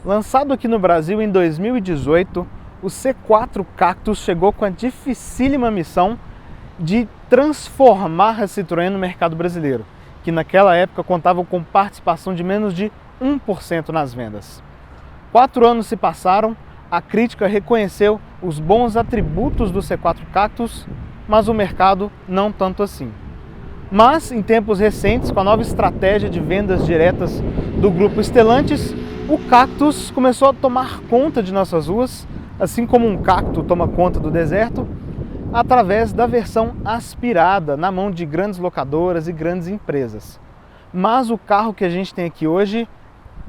Lançado aqui no Brasil em 2018, o C4 Cactus chegou com a dificílima missão de transformar a Citroën no mercado brasileiro, que naquela época contava com participação de menos de 1% nas vendas. 4 anos se passaram, a crítica reconheceu os bons atributos do C4 Cactus, mas o mercado não tanto assim. Mas, em tempos recentes, com a nova estratégia de vendas diretas do grupo Stellantis, o Cactus começou a tomar conta de nossas ruas, assim como um cacto toma conta do deserto, através da versão aspirada na mão de grandes locadoras e grandes empresas. Mas o carro que a gente tem aqui hoje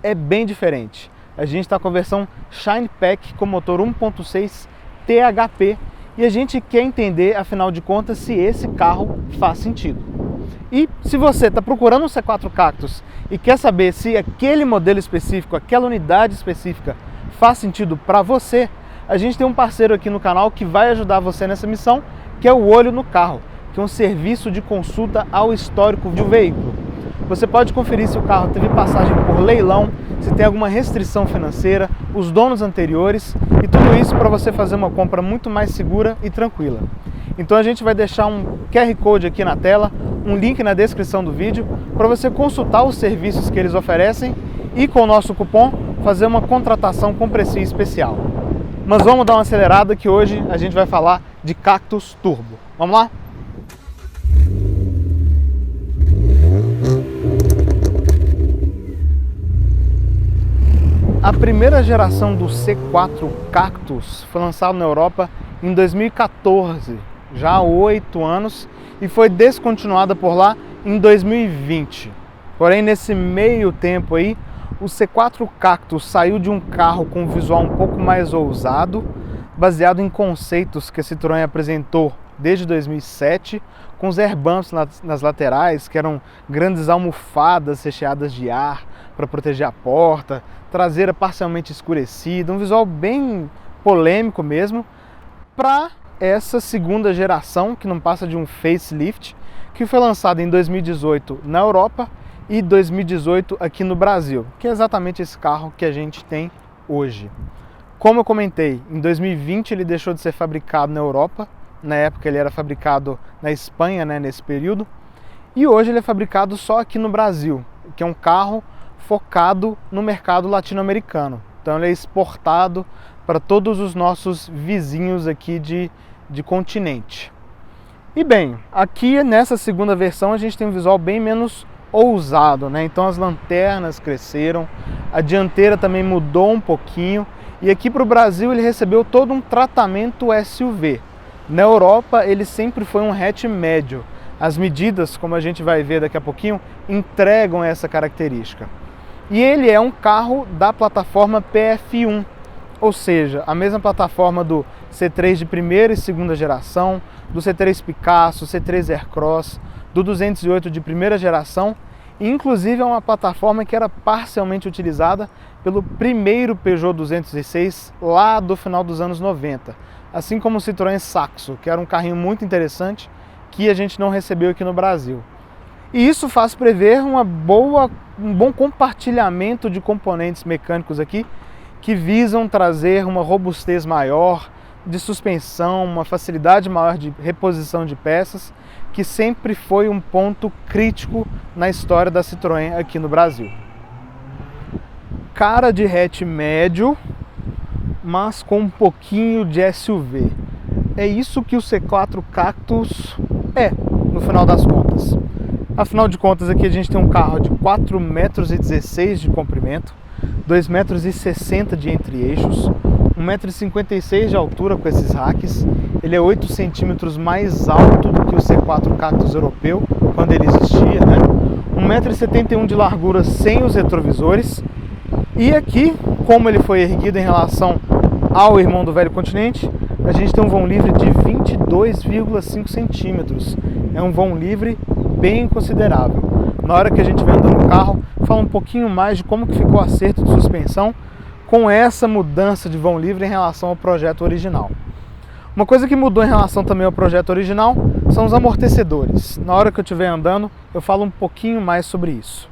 é bem diferente. A gente está com a versão Shine Pack com motor 1.6 THP e a gente quer entender, afinal de contas, se esse carro faz sentido. E se você está procurando um C4 Cactus e quer saber se aquele modelo específico, aquela unidade específica faz sentido para você, a gente tem um parceiro aqui no canal que vai ajudar você nessa missão, que é o Olho no Carro, que é um serviço de consulta ao histórico do veículo. Você pode conferir se o carro teve passagem por leilão, se tem alguma restrição financeira, os donos anteriores e tudo isso para você fazer uma compra muito mais segura e tranquila. Então a gente vai deixar um QR Code aqui na tela, um link na descrição do vídeo para você consultar os serviços que eles oferecem e com o nosso cupom fazer uma contratação com precinho especial. Mas vamos dar uma acelerada que hoje a gente vai falar de Cactus Turbo. Vamos lá? A primeira geração do C4 Cactus foi lançada na Europa em 2014, já há 8 anos, e foi descontinuada por lá em 2020. Porém, nesse meio tempo aí, o C4 Cactus saiu de um carro com um visual um pouco mais ousado, baseado em conceitos que a Citroën apresentou desde 2007, com os air bumps nas laterais, que eram grandes almofadas recheadas de ar para proteger a porta, traseira parcialmente escurecida, um visual bem polêmico mesmo, para essa segunda geração, que não passa de um facelift, que foi lançada em 2018 na Europa e 2018 aqui no Brasil, que é exatamente esse carro que a gente tem hoje. Como eu comentei, em 2020 ele deixou de ser fabricado na Europa, na época ele era fabricado na Espanha, nesse período, e hoje ele é fabricado só aqui no Brasil, que é um carro focado no mercado latino-americano. Então ele é exportado para todos os nossos vizinhos aqui de continente. E bem, aqui nessa segunda versão a gente tem um visual bem menos ousado, Então as lanternas cresceram, a dianteira também mudou um pouquinho e aqui para o Brasil ele recebeu todo um tratamento SUV. Na Europa ele sempre foi um hatch médio. As medidas, como a gente vai ver daqui a pouquinho, entregam essa característica. E ele é um carro da plataforma PF1, ou seja, a mesma plataforma do C3 de primeira e segunda geração, do C3 Picasso, C3 Aircross, do 208 de primeira geração, e inclusive é uma plataforma que era parcialmente utilizada pelo primeiro Peugeot 206 lá do final dos anos 90, assim como o Citroën Saxo, que era um carrinho muito interessante que a gente não recebeu aqui no Brasil. E isso faz prever um bom compartilhamento de componentes mecânicos aqui que visam trazer uma robustez maior de suspensão, uma facilidade maior de reposição de peças, que sempre foi um ponto crítico na história da Citroën aqui no Brasil. Cara de hatch médio, mas com um pouquinho de SUV. É isso que o C4 Cactus é, no final das contas. Afinal de contas, aqui a gente tem um carro de 4,16 metros de comprimento, 2,60 metros de entre-eixos, 1,56 metro de altura com esses racks. Ele é 8 centímetros mais alto do que o C4 Cactus europeu, quando ele existia, 1,71 metro de largura sem os retrovisores. E aqui, como ele foi erguido em relação ao irmão do velho continente, a gente tem um vão livre de 22,5 centímetros. É um vão livre bem considerável. Na hora que a gente vai andando no carro, fala um pouquinho mais de como que ficou o acerto de suspensão com essa mudança de vão livre em relação ao projeto original. Uma coisa que mudou em relação também ao projeto original são os amortecedores. Na hora que eu estiver andando, eu falo um pouquinho mais sobre isso.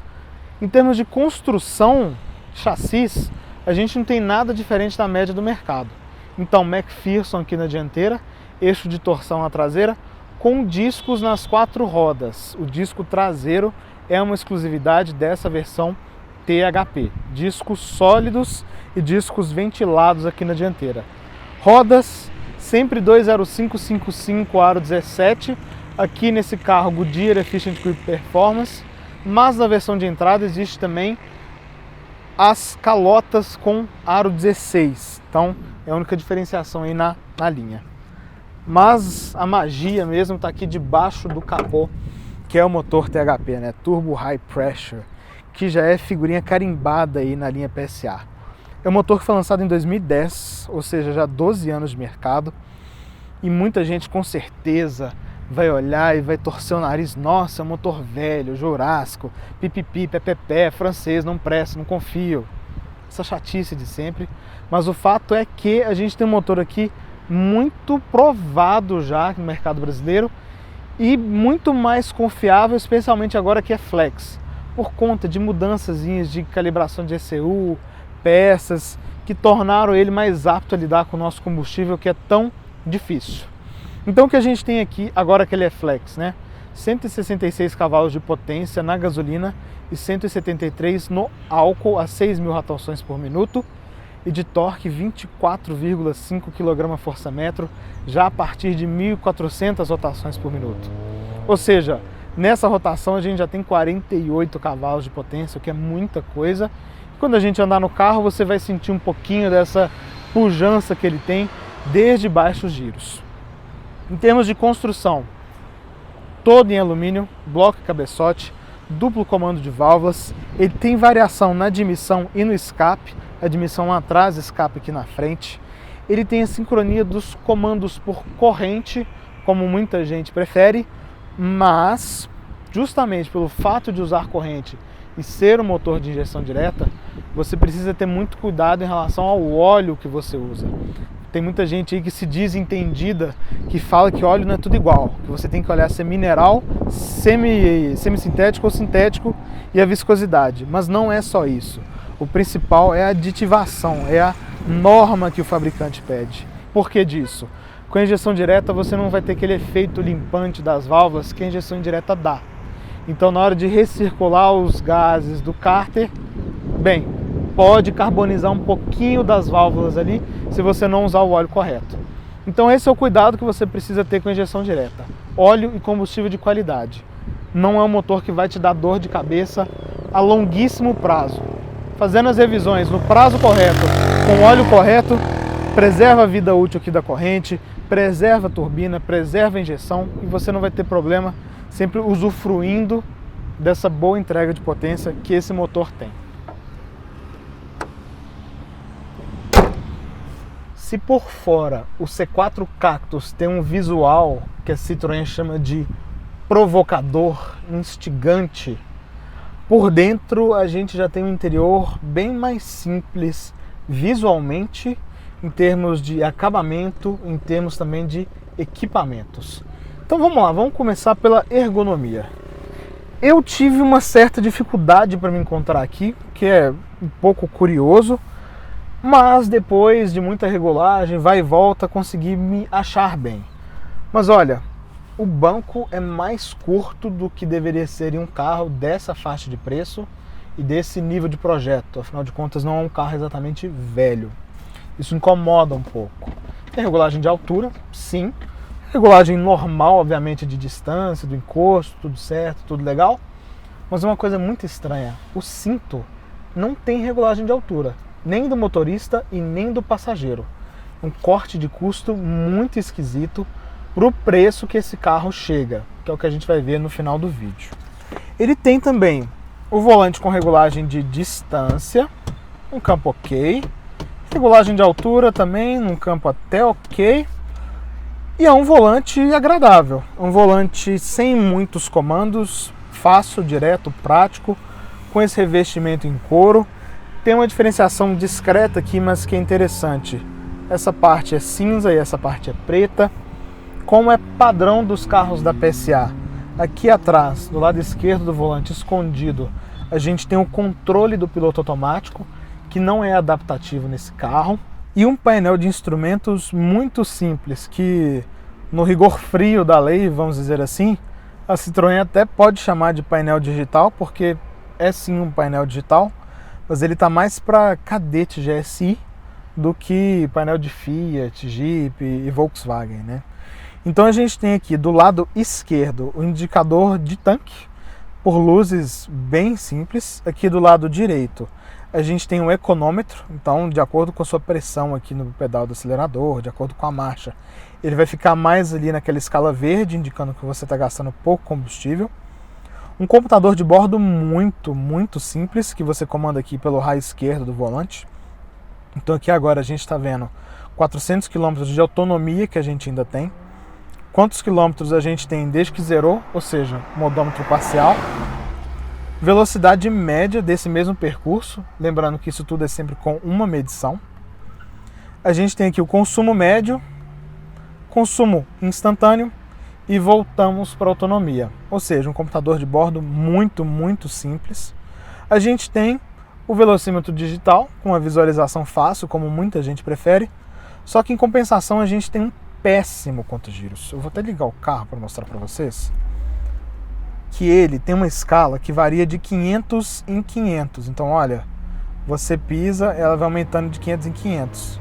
Em termos de construção, chassis, a gente não tem nada diferente da média do mercado. Então, McPherson aqui na dianteira, eixo de torção na traseira, com discos nas 4 rodas. O disco traseiro é uma exclusividade dessa versão THP. Discos sólidos e discos ventilados aqui na dianteira. Rodas sempre 205/55 aro 17. Aqui nesse carro Goodyear Efficient Grip Performance. Mas na versão de entrada existe também as calotas com aro 16. Então é a única diferenciação aí na linha. Mas a magia mesmo está aqui debaixo do capô, que é o motor THP, né? Turbo High Pressure, que já é figurinha carimbada aí na linha PSA. É um motor que foi lançado em 2010, ou seja, já 12 anos de mercado, e muita gente com certeza vai olhar e vai torcer o nariz. Nossa, é um motor velho, jurássico, pipipi, pepepé, francês, não presta, não confio. Essa chatice de sempre. Mas o fato é que a gente tem um motor aqui muito provado já no mercado brasileiro e muito mais confiável, especialmente agora que é flex, por conta de mudanças de calibração de ECU, peças, que tornaram ele mais apto a lidar com o nosso combustível, que é tão difícil. Então o que a gente tem aqui, agora que ele é flex, né? 166 cavalos de potência na gasolina e 173 no álcool a 6.000 rotações por minuto, e de torque 24,5 kgfm já a partir de 1.400 rotações por minuto. Ou seja, nessa rotação a gente já tem 48 cavalos de potência, o que é muita coisa. Quando a gente andar no carro, você vai sentir um pouquinho dessa pujança que ele tem desde baixos giros. Em termos de construção, todo em alumínio, bloco e cabeçote, duplo comando de válvulas. Ele tem variação na admissão e no escape, admissão lá atrás, escape aqui na frente. Ele tem a sincronia dos comandos por corrente, como muita gente prefere, mas justamente pelo fato de usar corrente e ser um motor de injeção direta, você precisa ter muito cuidado em relação ao óleo que você usa. Tem muita gente aí que se diz entendida, que fala que óleo não é tudo igual, que você tem que olhar se é mineral, semissintético ou sintético e a viscosidade, mas não é só isso. O principal é a aditivação, é a norma que o fabricante pede. Por que disso? Com a injeção direta você não vai ter aquele efeito limpante das válvulas que a injeção indireta dá. Então na hora de recircular os gases do cárter, bem, pode carbonizar um pouquinho das válvulas ali se você não usar o óleo correto. Então esse é o cuidado que você precisa ter com a injeção direta. Óleo e combustível de qualidade. Não é um motor que vai te dar dor de cabeça a longuíssimo prazo. Fazendo as revisões no prazo correto, com o óleo correto, preserva a vida útil aqui da corrente, preserva a turbina, preserva a injeção e você não vai ter problema, sempre usufruindo dessa boa entrega de potência que esse motor tem. Se por fora o C4 Cactus tem um visual que a Citroën chama de provocador, instigante, por dentro a gente já tem um interior bem mais simples visualmente, em termos de acabamento, em termos também de equipamentos. Então vamos lá, vamos começar pela ergonomia. Eu tive uma certa dificuldade para me encontrar aqui, que é um pouco curioso, mas depois de muita regulagem, vai e volta, consegui me achar bem. Mas olha, o banco é mais curto do que deveria ser em um carro dessa faixa de preço e desse nível de projeto. Afinal de contas, não é um carro exatamente velho. Isso incomoda um pouco. Tem regulagem de altura, sim. Regulagem normal, obviamente, de distância, do encosto, tudo certo, tudo legal. Mas uma coisa muito estranha, o cinto não tem regulagem de altura, nem do motorista e nem do passageiro. Um corte de custo muito esquisito para o preço que esse carro chega, que é o que a gente vai ver no final do vídeo. Ele tem também o volante com regulagem de distância, um campo ok, regulagem de altura também, num campo até ok, e é um volante agradável, um volante sem muitos comandos, fácil, direto, prático, com esse revestimento em couro. Tem uma diferenciação discreta aqui, mas que é interessante. Essa parte é cinza e essa parte é preta, como é padrão dos carros da PSA. Aqui atrás, do lado esquerdo do volante escondido, a gente tem o controle do piloto automático, que não é adaptativo nesse carro, e um painel de instrumentos muito simples, que no rigor frio da lei, vamos dizer assim, a Citroën até pode chamar de painel digital, porque é sim um painel digital, mas ele está mais para Cadete GSI do que painel de Fiat, Jeep e Volkswagen, né? Então a gente tem aqui do lado esquerdo o indicador de tanque, por luzes bem simples. Aqui do lado direito a gente tem um econômetro, então de acordo com a sua pressão aqui no pedal do acelerador, de acordo com a marcha, ele vai ficar mais ali naquela escala verde, indicando que você está gastando pouco combustível. Um computador de bordo muito simples, que você comanda aqui pelo raio esquerdo do volante. Então aqui agora a gente está vendo 400 km de autonomia que a gente ainda tem. Quantos quilômetros a gente tem desde que zerou, ou seja, modômetro parcial. Velocidade média desse mesmo percurso, lembrando que isso tudo é sempre com uma medição. A gente tem aqui o consumo médio, consumo instantâneo e voltamos para a autonomia. Ou seja, um computador de bordo muito simples. A gente tem o velocímetro digital, com a visualização fácil, como muita gente prefere, só que em compensação a gente tem um péssimo conta-giros. Eu vou até ligar o carro para mostrar para vocês que ele tem uma escala que varia de 500 em 500. Então, olha, você pisa, ela vai aumentando de 500 em 500.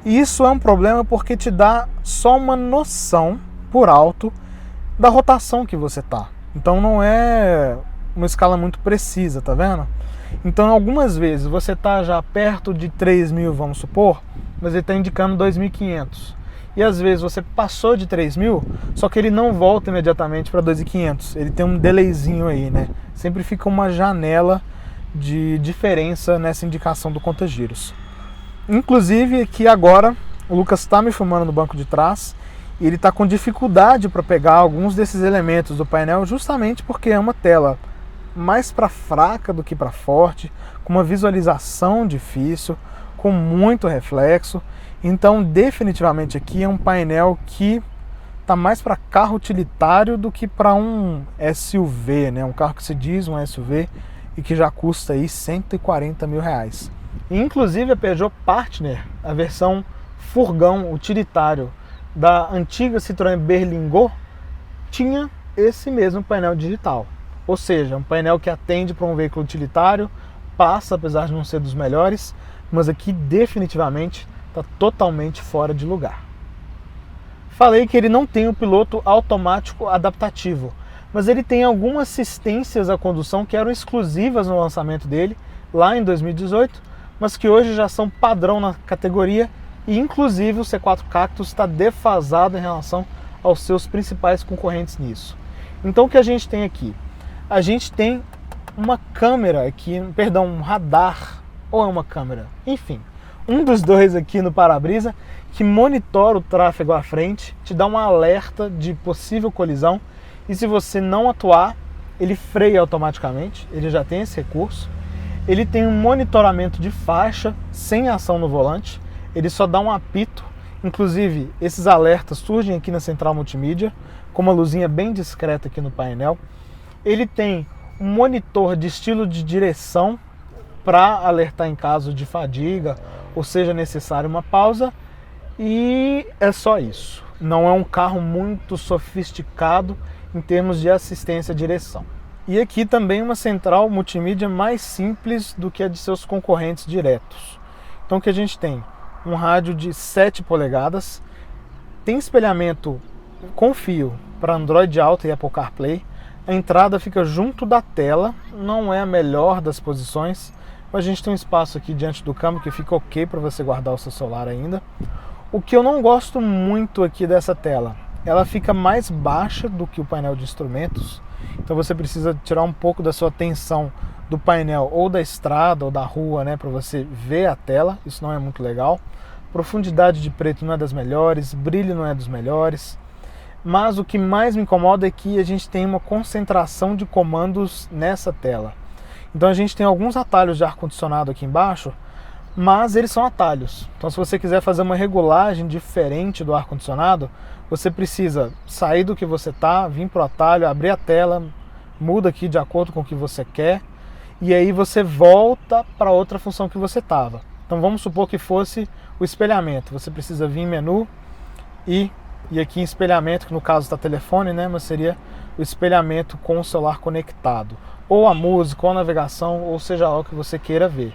E isso é um problema porque te dá só uma noção por alto da rotação que você tá. Então não é uma escala muito precisa, tá vendo? Então algumas vezes você tá já perto de 3.000, vamos supor, mas ele está indicando 2.500. E às vezes você passou de 3.000, só que ele não volta imediatamente para 2.500. Ele tem um delayzinho aí, né? Sempre fica uma janela de diferença nessa indicação do conta-giros. Inclusive aqui agora, o Lucas está me filmando no banco de trás e ele está com dificuldade para pegar alguns desses elementos do painel, justamente porque é uma tela mais para fraca do que para forte, com uma visualização difícil, com muito reflexo. Então definitivamente aqui é um painel que está mais para carro utilitário do que para um SUV, né? Um carro que se diz um SUV e que já custa aí 140 mil reais. Inclusive a Peugeot Partner, a versão furgão utilitário da antiga Citroën Berlingot, tinha esse mesmo painel digital. Ou seja, um painel que atende para um veículo utilitário, passa, apesar de não ser dos melhores, mas aqui definitivamente está totalmente fora de lugar. Falei que ele não tem o piloto automático adaptativo, mas ele tem algumas assistências à condução que eram exclusivas no lançamento dele, lá em 2018, mas que hoje já são padrão na categoria, e inclusive o C4 Cactus está defasado em relação aos seus principais concorrentes nisso. Então o que a gente tem aqui? A gente tem uma câmera aqui, perdão, um radar, ou é uma câmera? Enfim, um dos dois aqui no para-brisa que monitora o tráfego à frente, te dá um alerta de possível colisão, e se você não atuar, ele freia automaticamente, ele já tem esse recurso. Ele tem um monitoramento de faixa sem ação no volante, ele só dá um apito. Inclusive, esses alertas surgem aqui na central multimídia, com uma luzinha bem discreta aqui no painel. Ele tem um monitor de estilo de direção para alertar em caso de fadiga, ou seja necessário uma pausa, e é só isso. Não é um carro muito sofisticado em termos de assistência à direção. E aqui também uma central multimídia mais simples do que a de seus concorrentes diretos. Então o que a gente tem? Um rádio de 7 polegadas, tem espelhamento com fio para Android Auto e Apple CarPlay, a entrada fica junto da tela, não é a melhor das posições, mas a gente tem um espaço aqui diante do câmbio que fica ok para você guardar o seu celular ainda. O que eu não gosto muito aqui dessa tela, ela fica mais baixa do que o painel de instrumentos, então você precisa tirar um pouco da sua atenção do painel ou da estrada ou da rua, né, para você ver a tela, isso não é muito legal. Profundidade de preto não é das melhores, brilho não é dos melhores, mas o que mais me incomoda é que a gente tem uma concentração de comandos nessa tela. Então a gente tem alguns atalhos de ar-condicionado aqui embaixo, mas eles são atalhos. Então se você quiser fazer uma regulagem diferente do ar-condicionado, você precisa sair do que você está, vir para o atalho, abrir a tela, muda aqui de acordo com o que você quer. e aí você volta para outra função que você estava. Então vamos supor que fosse o espelhamento. Você precisa vir em menu e aqui em espelhamento, que no caso está telefone, né? Mas seria o espelhamento com o celular conectado. Ou a música, ou a navegação, ou seja lá o que você queira ver.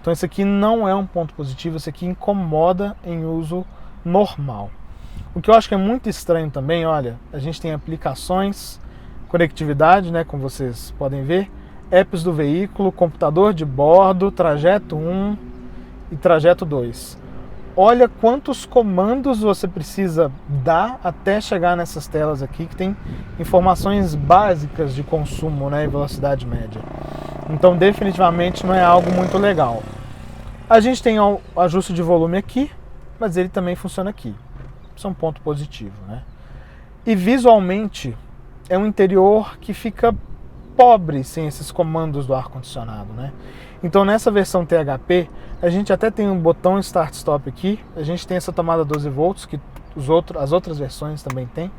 Então isso aqui não é um ponto positivo, isso aqui incomoda em uso normal. O que eu acho que é muito estranho também, olha, a gente tem aplicações, conectividade, né, como vocês podem ver, apps do veículo, computador de bordo, trajeto 1 e trajeto 2. Olha quantos comandos você precisa dar até chegar nessas telas aqui, que tem informações básicas de consumo, né, e velocidade média. Então definitivamente não é algo muito legal. A gente tem o ajuste de volume aqui, mas ele também funciona aqui. Isso é um ponto positivo, né? E visualmente é um interior que fica pobre sem esses comandos do ar-condicionado, né? Então nessa versão THP, a gente até tem um botão Start-Stop aqui, a gente tem essa tomada 12 volts, que as outras versões também tem,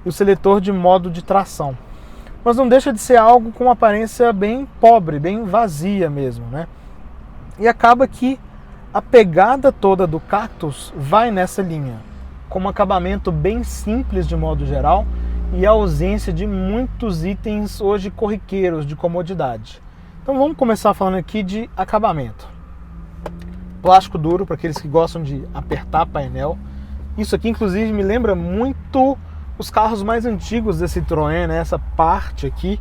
e o seletor de modo de tração. Mas não deixa de ser algo com uma aparência bem pobre, bem vazia mesmo, né? E acaba que a pegada toda do Cactus vai nessa linha, com um acabamento bem simples de modo geral e a ausência de muitos itens hoje corriqueiros de comodidade. Então vamos começar falando aqui de acabamento. Plástico duro, para aqueles que gostam de apertar painel. Isso aqui inclusive me lembra muito os carros mais antigos da Citroën, né? Essa parte aqui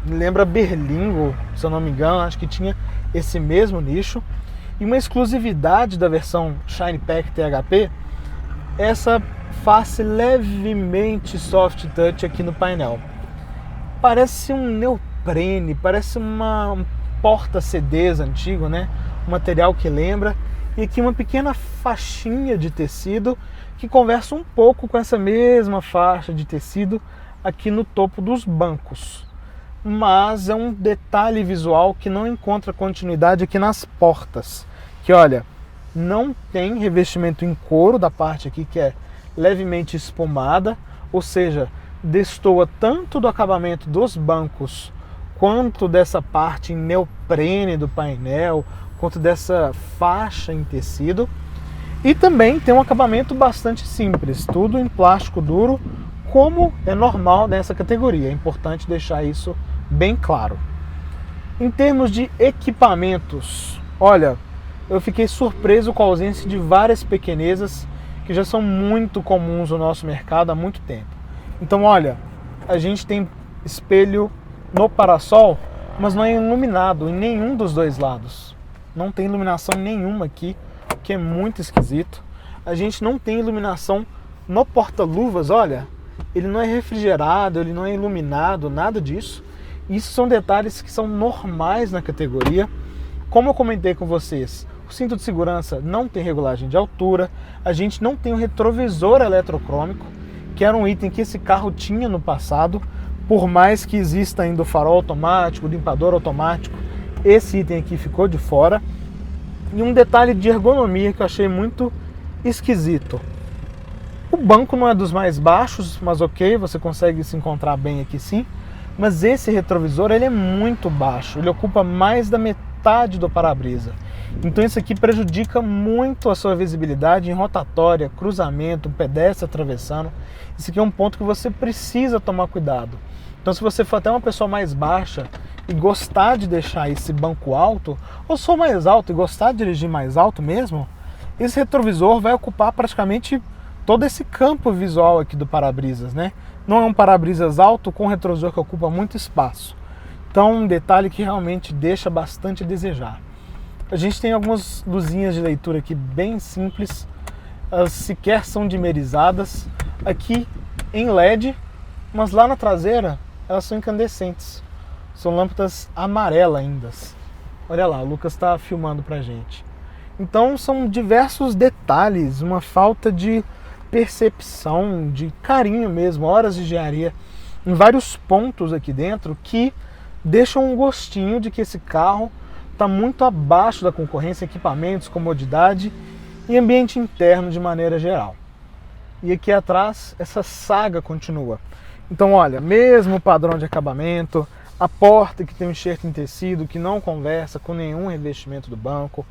me lembra Berlingo, se eu não me engano, acho que tinha esse mesmo nicho. E uma exclusividade da versão Shine Pack THP, essa face levemente soft touch aqui no painel. Parece um neoprene, parece um porta-CDs antigo, né? Um material que lembra. E aqui uma pequena faixinha de tecido que conversa um pouco com essa mesma faixa de tecido aqui no topo dos bancos. Mas é um detalhe visual que não encontra continuidade aqui nas portas. Que olha, não tem revestimento em couro da parte aqui que é levemente espumada, ou seja, destoa tanto do acabamento dos bancos quanto dessa parte em neoprene do painel, quanto dessa faixa em tecido. E também tem um acabamento bastante simples, tudo em plástico duro, como é normal nessa categoria. É importante deixar isso bem claro. Em termos de equipamentos, olha, eu fiquei surpreso com a ausência de várias pequenezas que já são muito comuns no nosso mercado há muito tempo. Então, olha, a gente tem espelho no parasol, mas não é iluminado em nenhum dos dois lados. Não tem iluminação nenhuma aqui, o que é muito esquisito. A gente não tem iluminação no porta-luvas, olha, ele não é refrigerado, ele não é iluminado, nada disso. Isso são detalhes que são normais na categoria. Como eu comentei com vocês, o cinto de segurança não tem regulagem de altura, a gente não tem um retrovisor eletrocrômico, que era um item que esse carro tinha no passado, por mais que exista ainda o farol automático, o limpador automático, esse item aqui ficou de fora. E um detalhe de ergonomia que eu achei muito esquisito. O banco não é dos mais baixos, mas ok, você consegue se encontrar bem aqui sim, mas esse retrovisor ele é muito baixo, ele ocupa mais da metade do para-brisa. Então isso aqui prejudica muito a sua visibilidade em rotatória, cruzamento, pedestre atravessando. Isso aqui é um ponto que você precisa tomar cuidado. Então se você for até uma pessoa mais baixa e gostar de deixar esse banco alto, ou sou mais alto e gostar de dirigir mais alto mesmo, esse retrovisor vai ocupar praticamente todo esse campo visual aqui do para-brisas, né? Não é um para-brisas alto com um retrovisor que ocupa muito espaço. Então um detalhe que realmente deixa bastante a desejar. A gente tem algumas luzinhas de leitura aqui bem simples, elas sequer são dimerizadas, aqui em LED, mas lá na traseira elas são incandescentes, são lâmpadas amarelas ainda. Olha lá, o Lucas está filmando pra gente. Então são diversos detalhes, uma falta de percepção, de carinho mesmo, horas de engenharia em vários pontos aqui dentro que deixam um gostinho de que esse carro está muito abaixo da concorrência, equipamentos, comodidade e ambiente interno de maneira geral. E aqui atrás essa saga continua. Então olha, mesmo padrão de acabamento, a porta que tem um enxerto em tecido, que não conversa com nenhum revestimento do banco,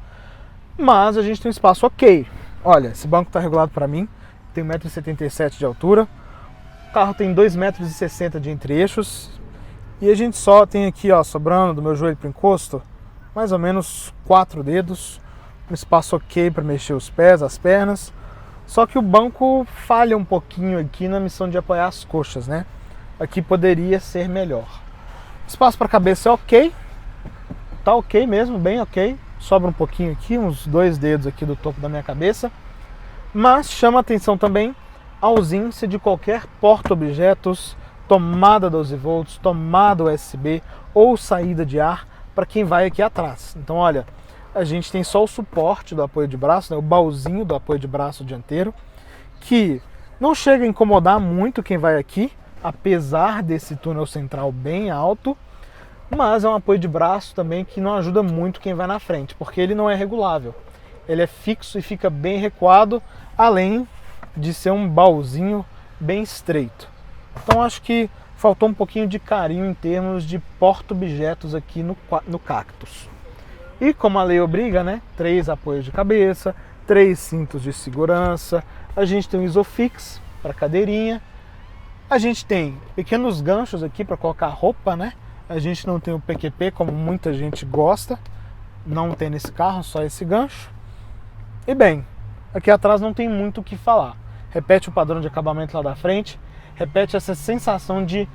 mas a gente tem um espaço ok. Olha, esse banco está regulado para mim, tem 1,77 m de altura, o carro tem 2,60 m de entre-eixos, e a gente só tem aqui, ó, sobrando do meu joelho para o encosto, mais ou menos 4 dedos, um espaço ok para mexer os pés, as pernas, só que o banco falha um pouquinho aqui na missão de apoiar as coxas, né? Aqui poderia ser melhor. Espaço para a cabeça é ok, tá ok mesmo, bem ok, sobra um pouquinho aqui, uns 2 dedos aqui do topo da minha cabeça, mas chama atenção também a ausência de qualquer porta-objetos, tomada 12 volts, tomada USB ou saída de ar para quem vai aqui atrás. Então olha, a gente tem só o suporte do apoio de braço, né, o baúzinho do apoio de braço dianteiro, que não chega a incomodar muito quem vai aqui, apesar desse túnel central bem alto, mas é um apoio de braço também que não ajuda muito quem vai na frente, porque ele não é regulável. Ele é fixo e fica bem recuado, além de ser um baúzinho bem estreito. Então acho que faltou um pouquinho de carinho em termos de porta-objetos aqui no Cactus. E como a lei obriga, né, 3 apoios de cabeça, 3 cintos de segurança, a gente tem um Isofix para cadeirinha, a gente tem pequenos ganchos aqui para colocar roupa, né? A gente não tem o PQP como muita gente gosta, não tem nesse carro, só esse gancho. E bem, aqui atrás não tem muito o que falar. Repete o padrão de acabamento lá da frente, repete essa sensação de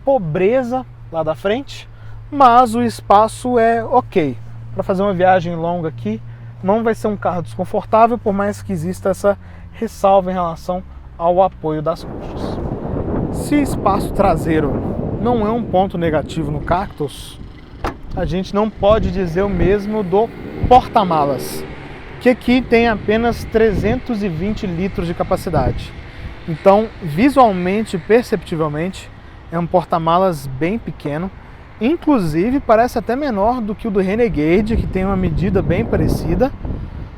pobreza lá da frente, mas o espaço é ok. Para fazer uma viagem longa aqui, não vai ser um carro desconfortável, por mais que exista essa ressalva em relação ao apoio das coxas. Se espaço traseiro não é um ponto negativo no Cactus, a gente não pode dizer o mesmo do porta-malas, que aqui tem apenas 320 litros de capacidade. Então, visualmente e perceptivelmente, é um porta-malas bem pequeno. Inclusive, parece até menor do que o do Renegade, que tem uma medida bem parecida.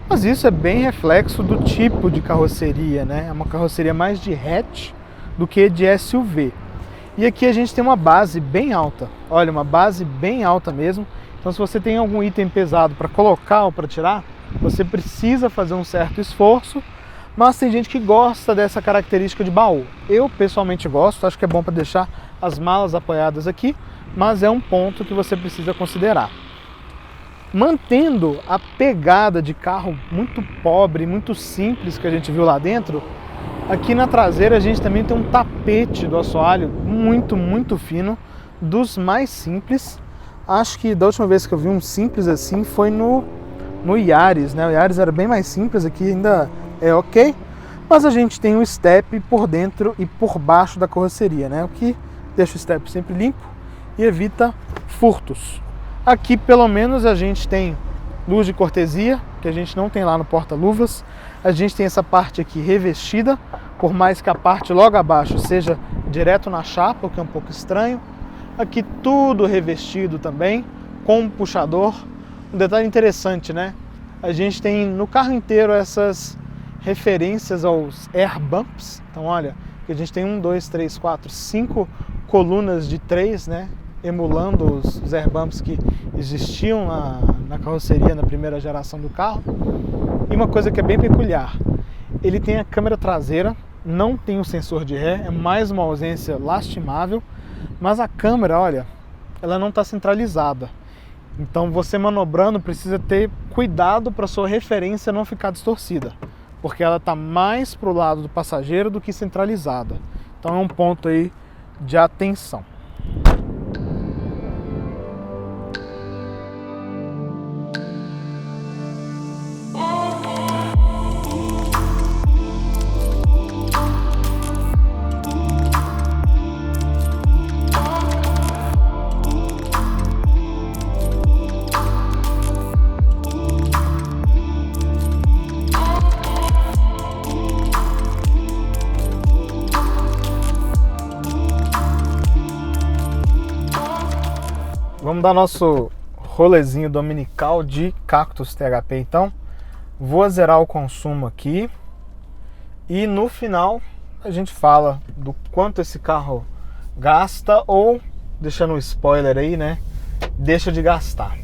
Mas isso é bem reflexo do tipo de carroceria, né? É uma carroceria mais de hatch do que de SUV. E aqui a gente tem uma base bem alta. Olha, uma base bem alta mesmo. Então, se você tem algum item pesado para colocar ou para tirar, você precisa fazer um certo esforço. Mas tem gente que gosta dessa característica de baú. Eu pessoalmente gosto, acho que é bom para deixar as malas apoiadas aqui, mas é um ponto que você precisa considerar. Mantendo a pegada de carro muito pobre, muito simples que a gente viu lá dentro, aqui na traseira a gente também tem um tapete do assoalho muito fino, dos mais simples. Acho que da última vez que eu vi um simples assim foi no Yaris, né? O Yaris era bem mais simples, aqui ainda é ok, mas a gente tem o step por dentro e por baixo da carroceria, né? O que deixa o step sempre limpo e evita furtos. Aqui pelo menos a gente tem luz de cortesia, que a gente não tem lá no porta-luvas. A gente tem essa parte aqui revestida, por mais que a parte logo abaixo seja direto na chapa, o que é um pouco estranho. Aqui tudo revestido também, com um puxador. Um detalhe interessante, né? A gente tem no carro inteiro essas referências aos air bumps. Então olha, que a gente tem 1, 2, 3, 4, 5 colunas de 3, né? Emulando os air bumps que existiam na carroceria na primeira geração do carro. E uma coisa que é bem peculiar, ele tem a câmera traseira, não tem o sensor de ré, é mais uma ausência lastimável, mas a câmera, olha, ela não está centralizada. Então você manobrando precisa ter cuidado para sua referência não ficar distorcida, porque ela está mais para o lado do passageiro do que centralizada. Então é um ponto aí de atenção. Vamos dar nosso rolezinho dominical de Cactus THP então. Vou zerar o consumo aqui e no final a gente fala do quanto esse carro gasta ou deixando um spoiler aí, né? Deixa de gastar.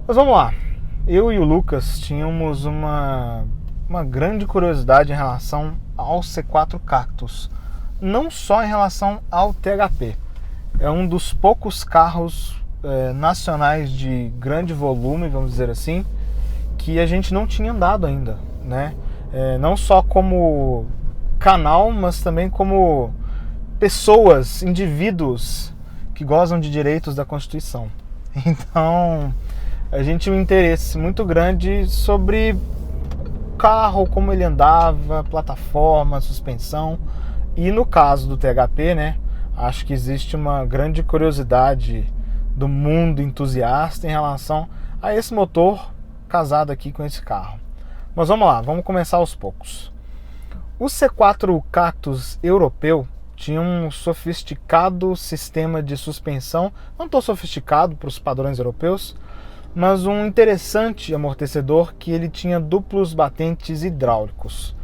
Mas vamos lá. Eu e o Lucas tínhamos uma grande curiosidade em relação ao C4 Cactus. Não só em relação ao THP. É um dos poucos carros nacionais de grande volume, vamos dizer assim, que a gente não tinha andado ainda, né? Não só como canal, mas também como pessoas, indivíduos que gozam de direitos da Constituição. Então, a gente tinha um interesse muito grande sobre o carro, como ele andava, plataforma, suspensão. E no caso do THP, né, acho que existe uma grande curiosidade do mundo entusiasta em relação a esse motor casado aqui com esse carro. Mas vamos lá, vamos começar aos poucos. O C4 Cactus europeu tinha um sofisticado sistema de suspensão, não tão sofisticado para os padrões europeus, mas um interessante amortecedor que ele tinha duplos batentes hidráulicos.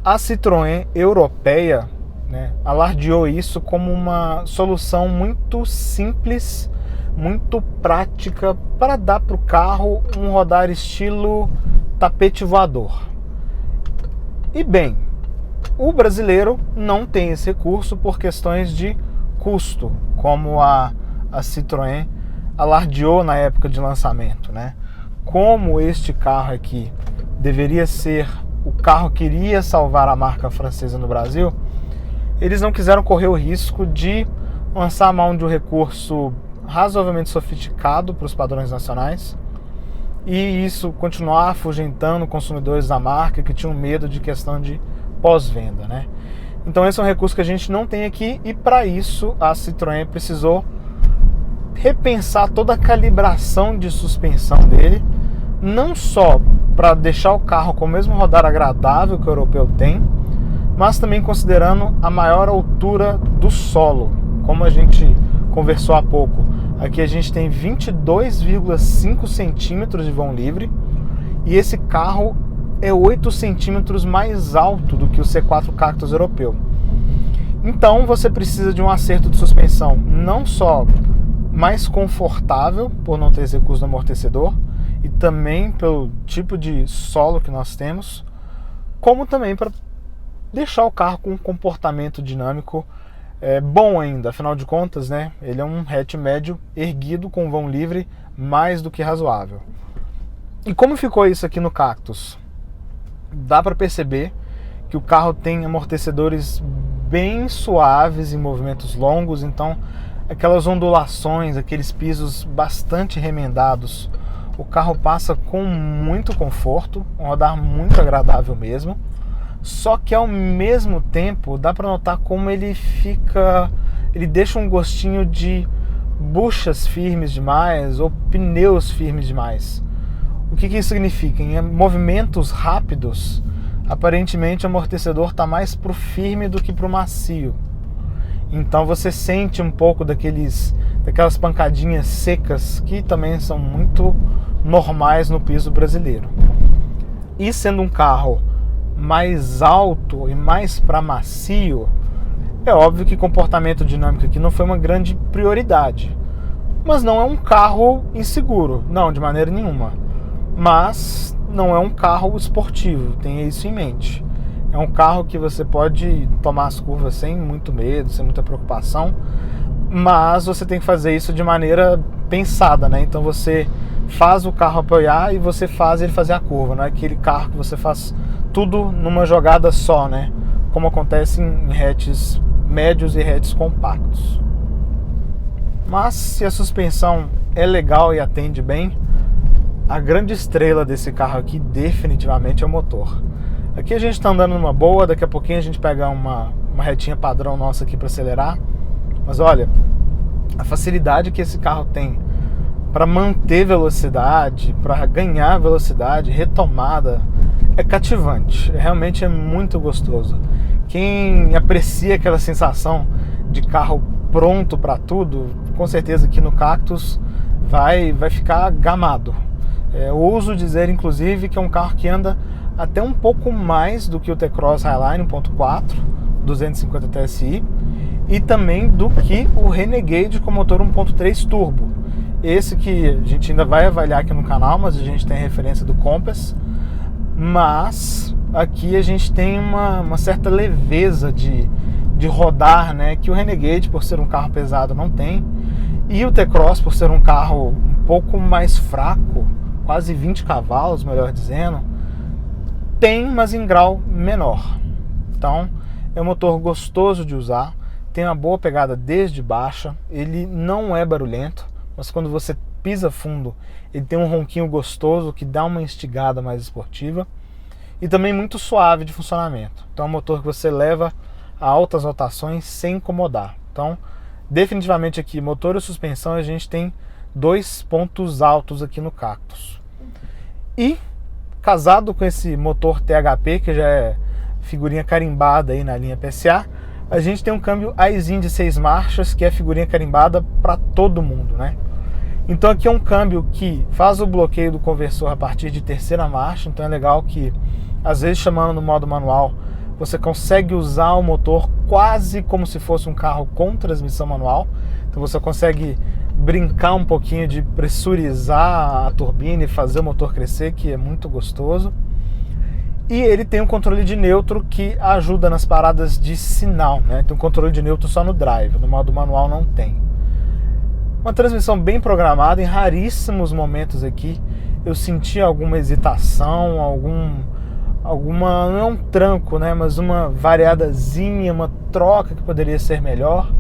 A Citroën europeia, né, alardeou isso como uma solução muito simples, muito prática para dar para o carro um rodar estilo tapete voador. E bem, o brasileiro não tem esse recurso por questões de custo, como a Citroën alardeou na época de lançamento, né? Como este carro aqui deveria ser o carro que iria salvar a marca francesa no Brasil, eles não quiseram correr o risco de lançar a mão de um recurso razoavelmente sofisticado para os padrões nacionais e isso continuar afugentando consumidores da marca que tinham medo de questão de pós-venda, né? Então esse é um recurso que a gente não tem aqui e para isso a Citroën precisou repensar toda a calibração de suspensão dele, não só para deixar o carro com o mesmo rodar agradável que o europeu tem, mas também considerando a maior altura do solo, como a gente conversou há pouco. Aqui a gente tem 22,5 centímetros de vão livre e esse carro é 8 centímetros mais alto do que o C4 Cactus europeu. Então você precisa de um acerto de suspensão não só mais confortável, por não ter esse recurso do amortecedor, e também pelo tipo de solo que nós temos, como também para deixar o carro com um comportamento dinâmico bom ainda. Afinal de contas, né, ele é um hatch médio erguido com vão livre mais do que razoável. E como ficou isso aqui no Cactus? Dá para perceber que o carro tem amortecedores bem suaves em movimentos longos, então aquelas ondulações, aqueles pisos bastante remendados, o carro passa com muito conforto, um rodar muito agradável mesmo. Só que ao mesmo tempo dá para notar como ele deixa um gostinho de buchas firmes demais ou pneus firmes demais. O que isso significa? Em movimentos rápidos, aparentemente o amortecedor está mais pro firme do que pro macio. Então você sente um pouco daquelas pancadinhas secas que também são muito normais no piso brasileiro. E sendo um carro mais alto e mais para macio, é óbvio que comportamento dinâmico aqui não foi uma grande prioridade. Mas não é um carro inseguro, não, de maneira nenhuma. Mas não é um carro esportivo, tenha isso em mente. É um carro que você pode tomar as curvas sem muito medo, sem muita preocupação, mas você tem que fazer isso de maneira pensada, né? Então você faz o carro apoiar e você faz ele fazer a curva, não é aquele carro que você faz tudo numa jogada só, né? Como acontece em hatches médios e hatches compactos. Mas se a suspensão é legal e atende bem, a grande estrela desse carro aqui definitivamente é o motor. Aqui a gente está andando numa boa, daqui a pouquinho a gente pega uma retinha padrão nossa aqui para acelerar. Mas olha, a facilidade que esse carro tem para manter velocidade, para ganhar velocidade, retomada, é cativante. Realmente é muito gostoso. Quem aprecia aquela sensação de carro pronto para tudo, com certeza aqui no Cactus vai ficar gamado. Ouso dizer, inclusive, que é um carro que anda até um pouco mais do que o T-Cross Highline 1.4 250 TSI e também do que o Renegade com motor 1.3 turbo. Esse que a gente ainda vai avaliar aqui no canal, mas a gente tem a referência do Compass. Mas aqui a gente tem uma certa leveza de rodar, né, que o Renegade, por ser um carro pesado, não tem. E o T-Cross, por ser um carro um pouco mais fraco, quase 20 cavalos, melhor dizendo, tem, mas em grau menor. Então, é um motor gostoso de usar, tem uma boa pegada desde baixa, ele não é barulhento, mas quando você pisa fundo, ele tem um ronquinho gostoso que dá uma instigada mais esportiva e também muito suave de funcionamento. Então, é um motor que você leva a altas rotações sem incomodar. Então, definitivamente aqui, motor e suspensão, a gente tem 2 pontos altos aqui no Cactus. E, casado com esse motor THP, que já é figurinha carimbada aí na linha PSA, a gente tem um câmbio Aisin de 6 marchas, que é figurinha carimbada para todo mundo, né? Então aqui é um câmbio que faz o bloqueio do conversor a partir de 3ª marcha, então é legal que, às vezes chamando no modo manual, você consegue usar o motor quase como se fosse um carro com transmissão manual. Então você consegue brincar um pouquinho de pressurizar a turbina e fazer o motor crescer, que é muito gostoso. E ele tem um controle de neutro que ajuda nas paradas de sinal, né? Tem um controle de neutro só no drive, no modo manual não tem. Uma transmissão bem programada, em raríssimos momentos aqui eu senti alguma hesitação, não é um tranco, né? Mas uma variadazinha, uma troca que poderia ser melhor.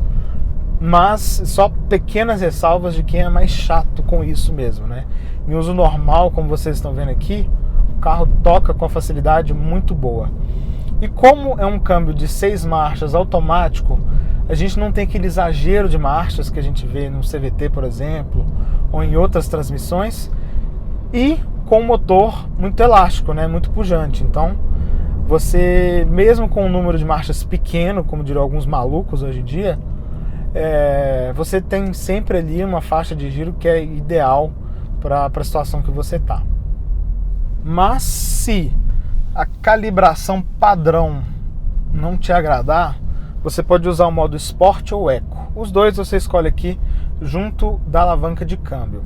Mas só pequenas ressalvas de quem é mais chato com isso mesmo, né? Em uso normal, como vocês estão vendo aqui, o carro toca com facilidade muito boa. E como é um câmbio de 6 marchas automático, a gente não tem aquele exagero de marchas que a gente vê no CVT, por exemplo, ou em outras transmissões, e com um motor muito elástico, né? Muito pujante. Então, você, mesmo com um número de marchas pequeno, como diriam alguns malucos hoje em dia, você tem sempre ali uma faixa de giro que é ideal para a situação que você está. Mas se a calibração padrão não te agradar, você pode usar o modo Sport ou Eco. Os dois você escolhe aqui junto da alavanca de câmbio.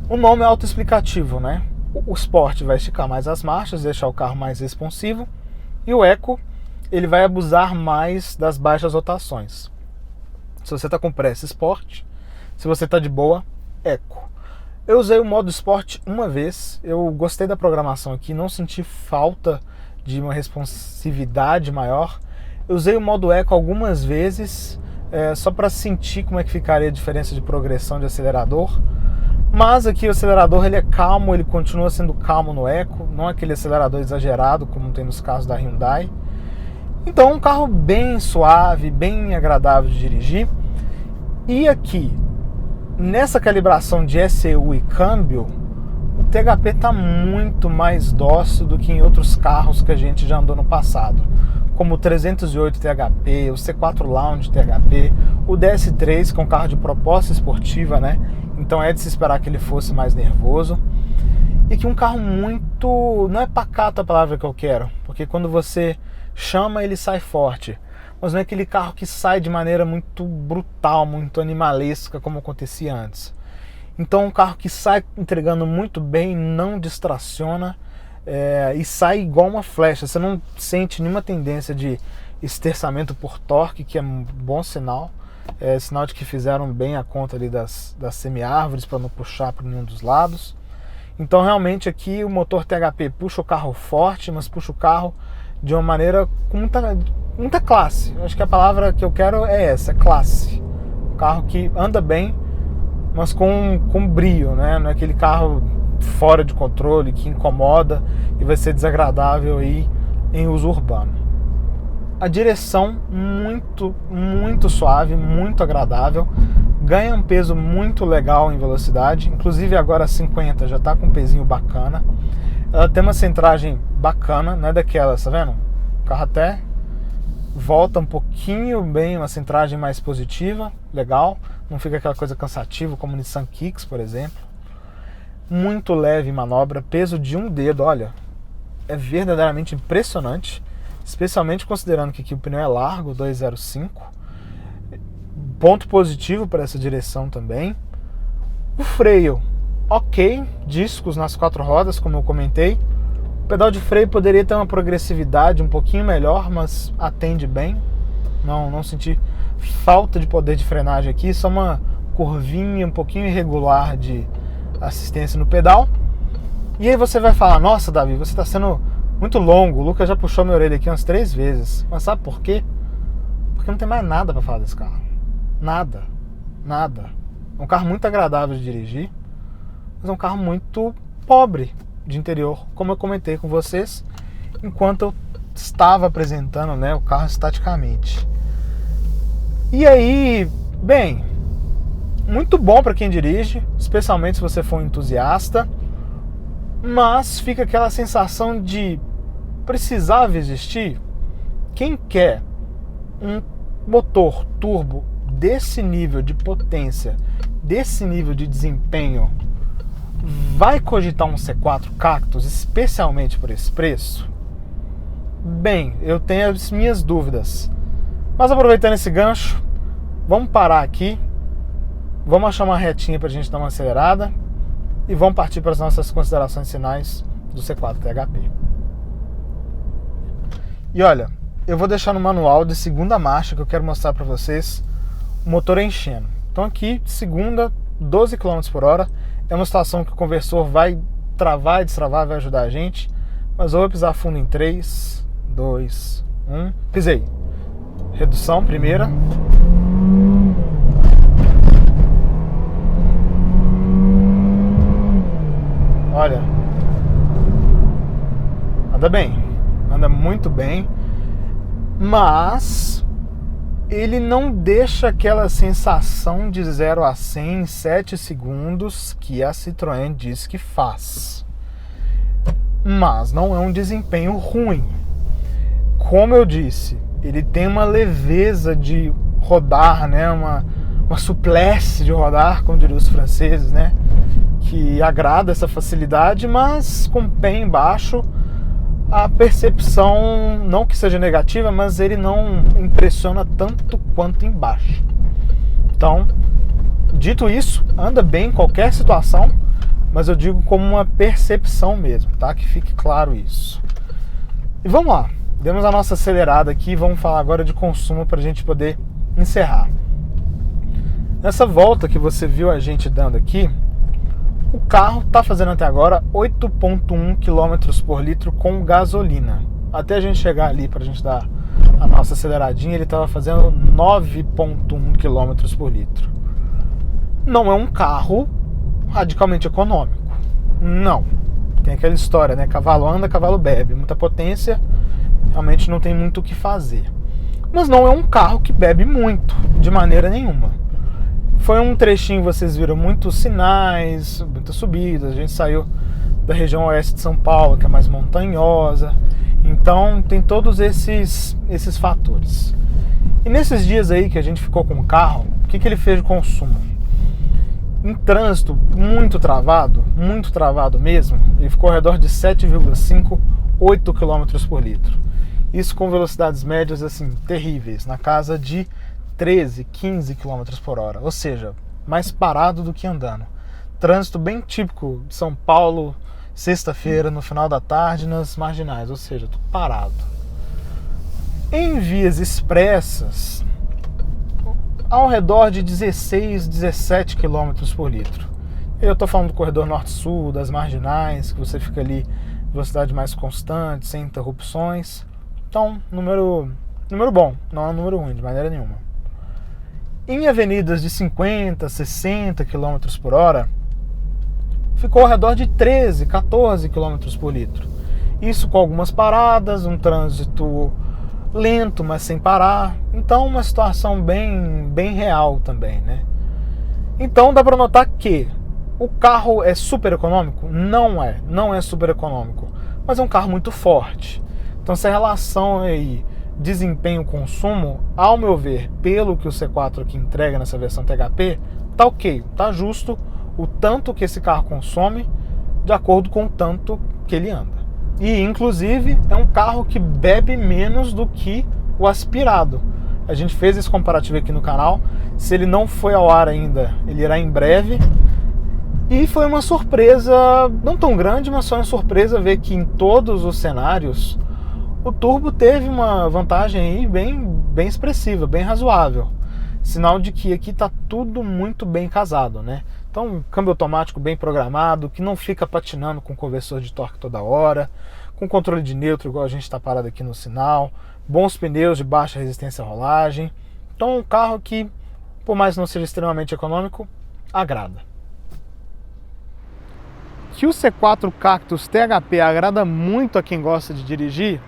O nome é autoexplicativo, né? O Sport vai esticar mais as marchas, deixar o carro mais responsivo, e o Eco ele vai abusar mais das baixas rotações. Se você está com pressa, Sport. Se você está de boa, Eco. Eu usei o modo Sport uma vez, eu gostei da programação aqui, não senti falta de uma responsividade maior. Eu usei o modo Eco algumas vezes, só para sentir como é que ficaria a diferença de progressão de acelerador. Mas aqui o acelerador ele é calmo, ele continua sendo calmo no Eco, não é aquele acelerador exagerado como tem nos carros da Hyundai. Então um carro bem suave, bem agradável de dirigir. E aqui, nessa calibração de ECU e câmbio, o THP está muito mais dócil do que em outros carros que a gente já andou no passado, como o 308 THP, o C4 Lounge THP, o DS3, que é um carro de proposta esportiva, né? Então é de se esperar que ele fosse mais nervoso. E que um carro muito... não é pacato a palavra que eu quero, porque quando você chama ele sai forte, mas não é aquele carro que sai de maneira muito brutal, muito animalesca como acontecia antes. Então um carro que sai entregando muito bem, não distraciona, e sai igual uma flecha. Você não sente nenhuma tendência de esterçamento por torque, que é um bom sinal. É sinal de que fizeram bem a conta ali das semi-árvores para não puxar para nenhum dos lados. Então realmente aqui o motor THP puxa o carro forte, mas puxa o carro de uma maneira com muita classe. Eu acho que a palavra que eu quero é essa, classe. Um carro que anda bem, mas com brio, né? Não é aquele carro fora de controle que incomoda e vai ser desagradável aí em uso urbano. A direção muito suave, muito agradável, ganha um peso muito legal em velocidade, inclusive agora 50 já está com um pezinho bacana. Ela tem uma centragem bacana, não é daquelas, tá vendo? O carro até volta um pouquinho bem, uma centragem mais positiva, legal, não fica aquela coisa cansativa como o Nissan Kicks, por exemplo. Muito leve em manobra, peso de um dedo, olha, é verdadeiramente impressionante, especialmente considerando que aqui o pneu é largo, 205. Ponto positivo para essa direção também. O freio, ok, discos nas 4 rodas, como eu comentei. O pedal de freio poderia ter uma progressividade um pouquinho melhor, mas atende bem. Não senti falta de poder de frenagem aqui, só uma curvinha um pouquinho irregular de assistência no pedal. E aí você vai falar, nossa Davi, você está sendo muito longo, o Lucas já puxou minha orelha aqui umas 3 vezes. Mas sabe por quê? Porque não tem mais nada para falar desse carro. Nada. É um carro muito agradável de dirigir, mas é um carro muito pobre de interior, como eu comentei com vocês enquanto eu estava apresentando, né, o carro estaticamente. E aí, bem, muito bom para quem dirige, especialmente se você for um entusiasta, mas fica aquela sensação de precisava existir. Quem quer um motor turbo desse nível de potência, desse nível de desempenho, vai cogitar um C4 Cactus, especialmente por esse preço? Bem, eu tenho as minhas dúvidas. Mas aproveitando esse gancho, vamos parar aqui, vamos achar uma retinha para a gente dar uma acelerada e vamos partir para as nossas considerações finais do C4 THP. E olha, eu vou deixar no manual de segunda marcha que eu quero mostrar para vocês o motor enchendo. Então aqui, segunda, 12 km por hora, é uma situação que o conversor vai travar e destravar, vai ajudar a gente, mas eu vou pisar fundo em 3, 2, 1, pisei. Redução primeira. Olha, anda bem, anda muito bem, mas ele não deixa aquela sensação de 0 a 100 em 7 segundos que a Citroën diz que faz. Mas não é um desempenho ruim. Como eu disse, ele tem uma leveza de rodar, né? uma souplesse de rodar, como diriam os franceses, né? Que agrada essa facilidade, mas com pé embaixo a percepção, não que seja negativa, mas ele não impressiona tanto quanto embaixo. Então, dito isso, anda bem em qualquer situação, mas eu digo como uma percepção mesmo, tá? Que fique claro isso. E vamos lá, demos a nossa acelerada aqui e vamos falar agora de consumo para a gente poder encerrar. Nessa volta que você viu a gente dando aqui, o carro está fazendo até agora 8,1 km por litro com gasolina. Até a gente chegar ali para a gente dar a nossa aceleradinha, ele estava fazendo 9,1 km por litro. Não é um carro radicalmente econômico. Não. Tem aquela história, né? Cavalo anda, cavalo bebe. Muita potência, realmente não tem muito o que fazer. Mas não é um carro que bebe muito, de maneira nenhuma. Foi um trechinho, vocês viram muitos sinais, muitas subidas. A gente saiu da região oeste de São Paulo, que é mais montanhosa. Então tem todos esses fatores. E nesses dias aí que a gente ficou com o carro, o que ele fez de consumo? Em trânsito muito travado mesmo, ele ficou ao redor de 7,5, 8 km por litro. Isso com velocidades médias assim terríveis, na casa de 13, 15 km por hora, ou seja, mais parado do que andando. Trânsito bem típico de São Paulo, sexta-feira, no final da tarde, nas marginais, ou seja, tudo parado. Em vias expressas, ao redor de 16, 17 km por litro. Eu estou falando do corredor norte-sul, das marginais, que você fica ali em velocidade mais constante, sem interrupções. Então, número bom, não é um número ruim de maneira nenhuma. Em avenidas de 50, 60 km por hora, ficou ao redor de 13, 14 km por litro. Isso com algumas paradas, um trânsito lento, mas sem parar. Então, uma situação bem real também, né? Então, dá para notar que o carro é super econômico? Não é super econômico, mas é um carro muito forte. Então, essa relação aí desempenho-consumo, ao meu ver, pelo que o C4 aqui entrega nessa versão THP, tá ok, tá justo o tanto que esse carro consome de acordo com o tanto que ele anda. E, inclusive, é um carro que bebe menos do que o aspirado. A gente fez esse comparativo aqui no canal. Se ele não foi ao ar ainda, ele irá em breve. E foi uma surpresa, não tão grande, mas só uma surpresa ver que em todos os cenários o turbo teve uma vantagem aí bem expressiva, bem razoável. Sinal de que aqui está tudo muito bem casado, né? Então, câmbio automático bem programado, que não fica patinando com conversor de torque toda hora, com controle de neutro, igual a gente está parado aqui no sinal, bons pneus de baixa resistência à rolagem. Então, um carro que, por mais que não seja extremamente econômico, agrada. Que o C4 Cactus THP agrada muito a quem gosta de dirigir,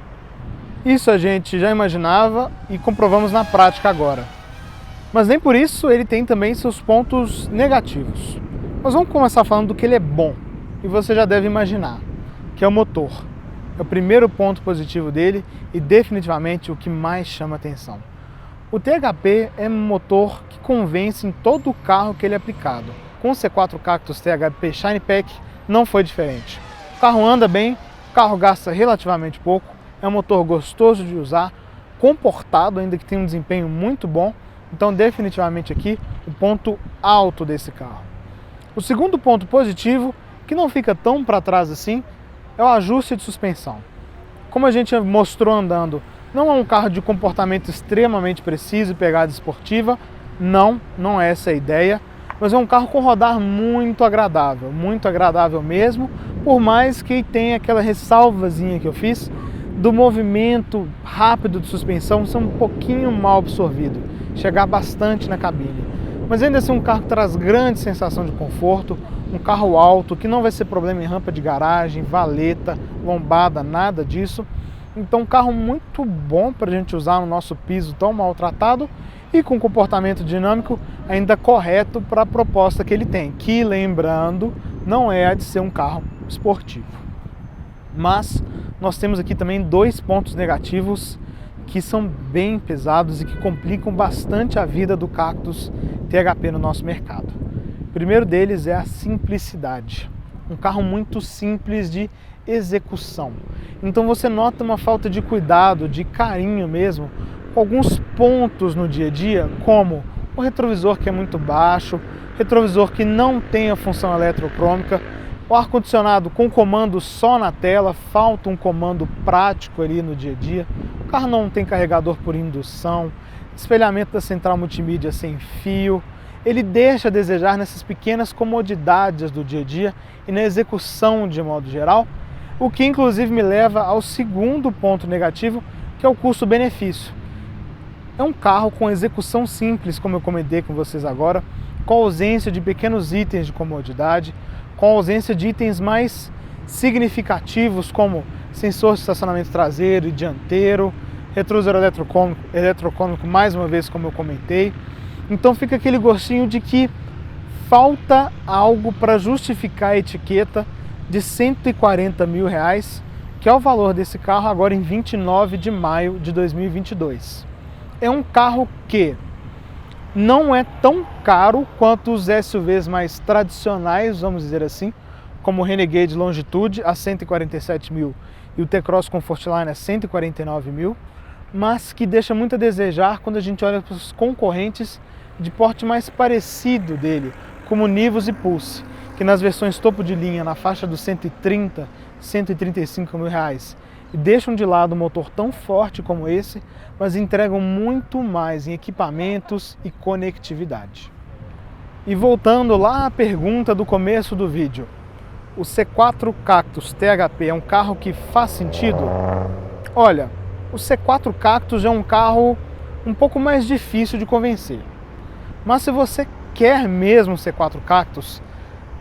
isso a gente já imaginava e comprovamos na prática agora. Mas nem por isso ele tem também seus pontos negativos. Nós vamos começar falando do que ele é bom, e você já deve imaginar, que é o motor. É o primeiro ponto positivo dele e definitivamente o que mais chama atenção. O THP é um motor que convence em todo o carro que ele é aplicado. Com o C4 Cactus THP Shine Pack não foi diferente. O carro anda bem, o carro gasta relativamente pouco, é um motor gostoso de usar, comportado, ainda que tenha um desempenho muito bom. Então, definitivamente aqui, o ponto alto desse carro. O segundo ponto positivo, que não fica tão para trás assim, é o ajuste de suspensão. Como a gente mostrou andando, não é um carro de comportamento extremamente preciso e pegada esportiva, não é essa a ideia, mas é um carro com rodar muito agradável mesmo, por mais que tenha aquela ressalvazinha que eu fiz, do movimento rápido de suspensão ser um pouquinho mal absorvido, chegar bastante na cabine. Mas ainda assim um carro que traz grande sensação de conforto, um carro alto, que não vai ser problema em rampa de garagem, valeta, lombada, nada disso. Então um carro muito bom para a gente usar no nosso piso tão maltratado e com comportamento dinâmico ainda correto para a proposta que ele tem, que, lembrando, não é a de ser um carro esportivo. Mas nós temos aqui também dois pontos negativos que são bem pesados e que complicam bastante a vida do Cactus THP no nosso mercado. O primeiro deles é a simplicidade. Um carro muito simples de execução. Então você nota uma falta de cuidado, de carinho mesmo, com alguns pontos no dia a dia, como o retrovisor que é muito baixo, retrovisor que não tem a função eletrocrômica, o ar-condicionado com comando só na tela, falta um comando prático ali no dia a dia. O carro não tem carregador por indução, espelhamento da central multimídia sem fio. Ele deixa a desejar nessas pequenas comodidades do dia a dia e na execução de modo geral, o que inclusive me leva ao segundo ponto negativo, que é o custo-benefício. É um carro com execução simples, como eu comentei com vocês agora, com ausência de pequenos itens de comodidade, com ausência de itens mais significativos como sensor de estacionamento traseiro e dianteiro, retrovisor eletrocônico mais uma vez, como eu comentei. Então fica aquele gostinho de que falta algo para justificar a etiqueta de R$140 mil, que é o valor desse carro agora em 29 de maio de 2022. É um carro que não é tão caro quanto os SUVs mais tradicionais, vamos dizer assim, como o Renegade Longitude a 147 mil e o T-Cross Comfortline a 149 mil, mas que deixa muito a desejar quando a gente olha para os concorrentes de porte mais parecido dele, como Nivus e Pulse, que nas versões topo de linha, na faixa dos 130, 135 mil reais, e deixam de lado um motor tão forte como esse, mas entregam muito mais em equipamentos e conectividade. E voltando lá à pergunta do começo do vídeo, o C4 Cactus THP é um carro que faz sentido? Olha, o C4 Cactus é um carro um pouco mais difícil de convencer. Mas se você quer mesmo o C4 Cactus,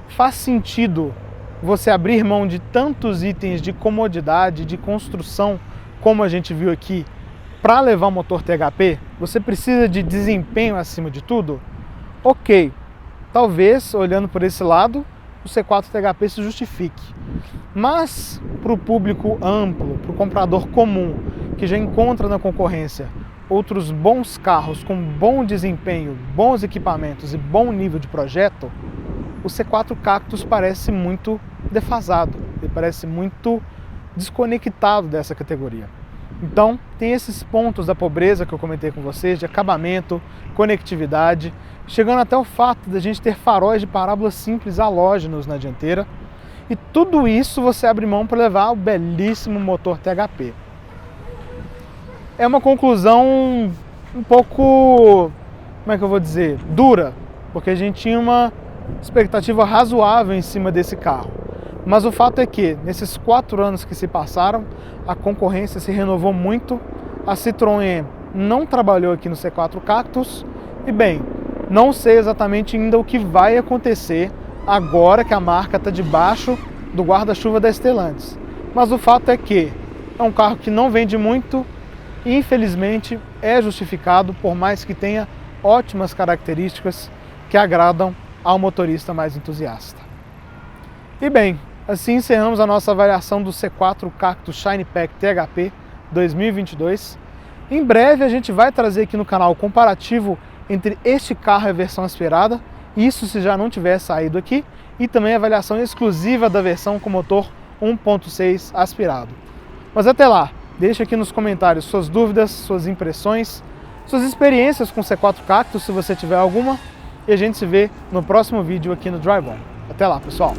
faz sentido você abrir mão de tantos itens de comodidade, de construção, como a gente viu aqui, para levar o motor THP? Você precisa de desempenho acima de tudo? Ok, talvez, olhando por esse lado, o C4 THP se justifique. Mas para o público amplo, para o comprador comum, que já encontra na concorrência outros bons carros com bom desempenho, bons equipamentos e bom nível de projeto, o C4 Cactus parece muito defasado, ele parece muito desconectado dessa categoria. Então, tem esses pontos da pobreza que eu comentei com vocês, de acabamento, conectividade, chegando até o fato de a gente ter faróis de parábola simples halógenos na dianteira. E tudo isso você abre mão para levar o belíssimo motor THP. É uma conclusão um pouco, como é que eu vou dizer, dura, porque a gente tinha uma expectativa razoável em cima desse carro. Mas o fato é que, nesses 4 anos que se passaram, a concorrência se renovou muito, a Citroën não trabalhou aqui no C4 Cactus, e bem, não sei exatamente ainda o que vai acontecer agora que a marca está debaixo do guarda-chuva da Stellantis. Mas o fato é que é um carro que não vende muito e infelizmente é justificado, por mais que tenha ótimas características que agradam ao motorista mais entusiasta. E bem, assim encerramos a nossa avaliação do C4 Cactus Shine Pack THP 2022. Em breve a gente vai trazer aqui no canal o comparativo entre este carro e a versão aspirada, isso se já não tiver saído aqui, e também a avaliação exclusiva da versão com motor 1.6 aspirado. Mas até lá, deixe aqui nos comentários suas dúvidas, suas impressões, suas experiências com o C4 Cactus, se você tiver alguma, e a gente se vê no próximo vídeo aqui no Drive On. Até lá, pessoal!